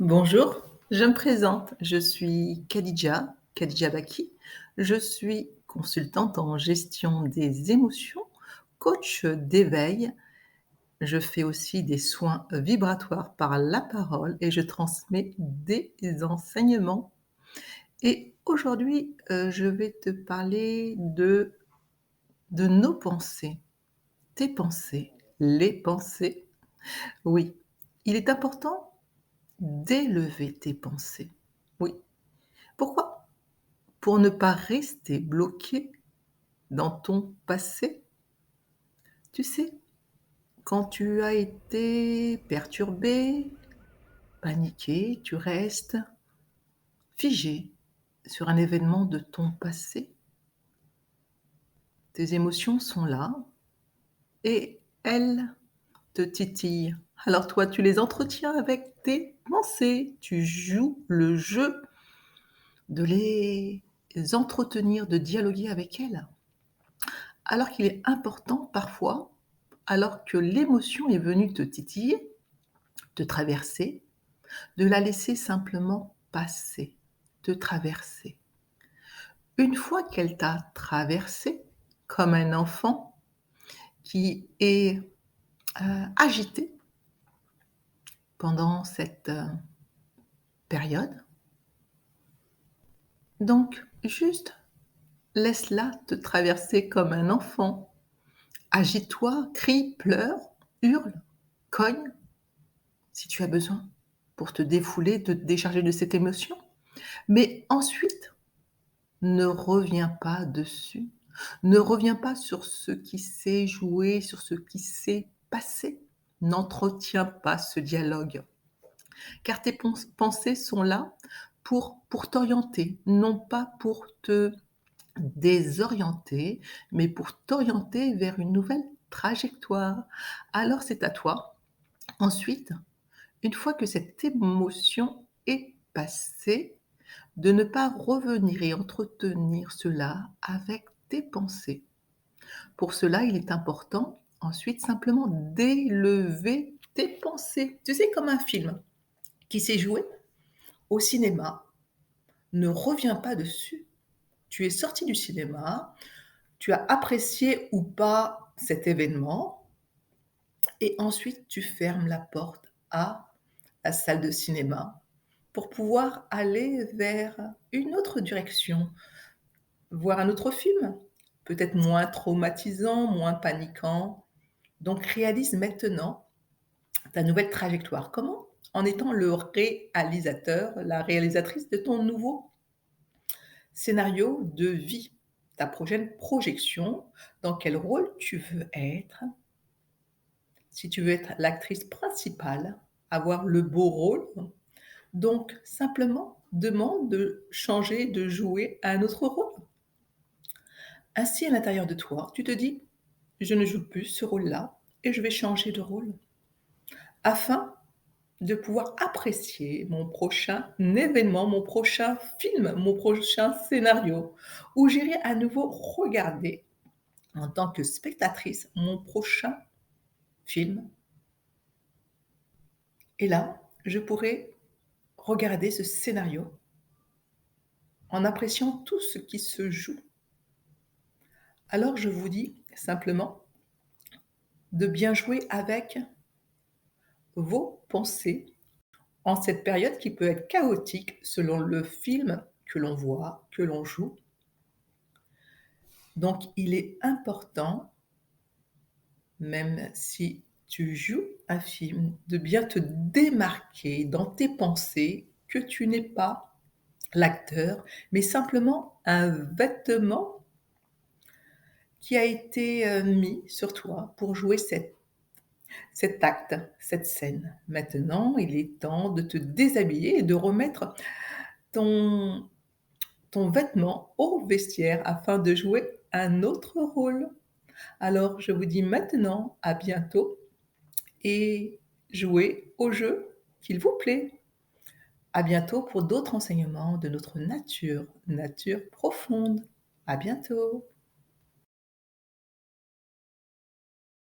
Bonjour, je me présente, je suis Khadija Baki. Je suis consultante en gestion des émotions, coach d'éveil. Je fais aussi des soins vibratoires par la parole et je transmets des enseignements. Et aujourd'hui, je vais te parler de nos pensées, tes pensées, les pensées. Oui, il est important d'élever tes pensées. Oui. Pourquoi? Pour ne pas rester bloqué dans ton passé. Tu sais, quand tu as été perturbé, paniqué, tu restes figé sur un événement de ton passé. Tes émotions sont là et elles te titillent. Alors toi, tu les entretiens avec tes pensées. Tu joues le jeu de les entretenir, de dialoguer avec elles. Alors qu'il est important parfois, alors que l'émotion est venue te titiller, te traverser, de la laisser simplement passer, te traverser. Une fois qu'elle t'a traversé, comme un enfant qui est agité pendant cette période, donc juste laisse-la te traverser comme un enfant. Agite-toi, crie, pleure, hurle, cogne, si tu as besoin, pour te défouler, te décharger de cette émotion. Mais ensuite, ne reviens pas dessus. Ne reviens pas sur ce qui s'est joué, sur ce qui s'est passé. N'entretiens pas ce dialogue. Car tes pensées sont là pour t'orienter, non pas pour te désorienter, mais pour t'orienter vers une nouvelle trajectoire. Alors c'est à toi, ensuite, une fois que cette émotion est passée, de ne pas revenir et entretenir cela avec tes pensées. Pour cela, il est important ensuite simplement d'élever tes pensées. Tu sais, comme un film qui s'est joué au cinéma, ne reviens pas dessus. Tu es sorti du cinéma, tu as apprécié ou pas cet événement et ensuite tu fermes la porte à la salle de cinéma pour pouvoir aller vers une autre direction, voir un autre film, peut-être moins traumatisant, moins paniquant. Donc réalise maintenant ta nouvelle trajectoire. Comment? En étant le réalisateur, la réalisatrice de ton nouveau scénario de vie, ta prochaine projection, dans quel rôle tu veux être. Si tu veux être l'actrice principale, avoir le beau rôle, donc simplement demande de changer, de jouer un autre rôle. Ainsi, à l'intérieur de toi, tu te dis: «Je ne joue plus ce rôle-là et je vais changer de rôle», afin de pouvoir apprécier mon prochain événement, mon prochain film, mon prochain scénario, où j'irai à nouveau regarder, en tant que spectatrice, mon prochain film. Et là, je pourrai regarder ce scénario en appréciant tout ce qui se joue. Alors je vous dis simplement de bien jouer avec vos pensées en cette période qui peut être chaotique selon le film que l'on voit, que l'on joue. Donc il est important, même si tu joues un film, de bien te démarquer dans tes pensées que tu n'es pas l'acteur, mais simplement un vêtement qui a été, mis sur toi pour jouer cet acte, cette scène. Maintenant, il est temps de te déshabiller et de remettre ton ton vêtement au vestiaire afin de jouer un autre rôle. Alors je vous dis maintenant à bientôt et jouez au jeu qu'il vous plaît. À bientôt pour d'autres enseignements de notre nature, nature profonde. À bientôt.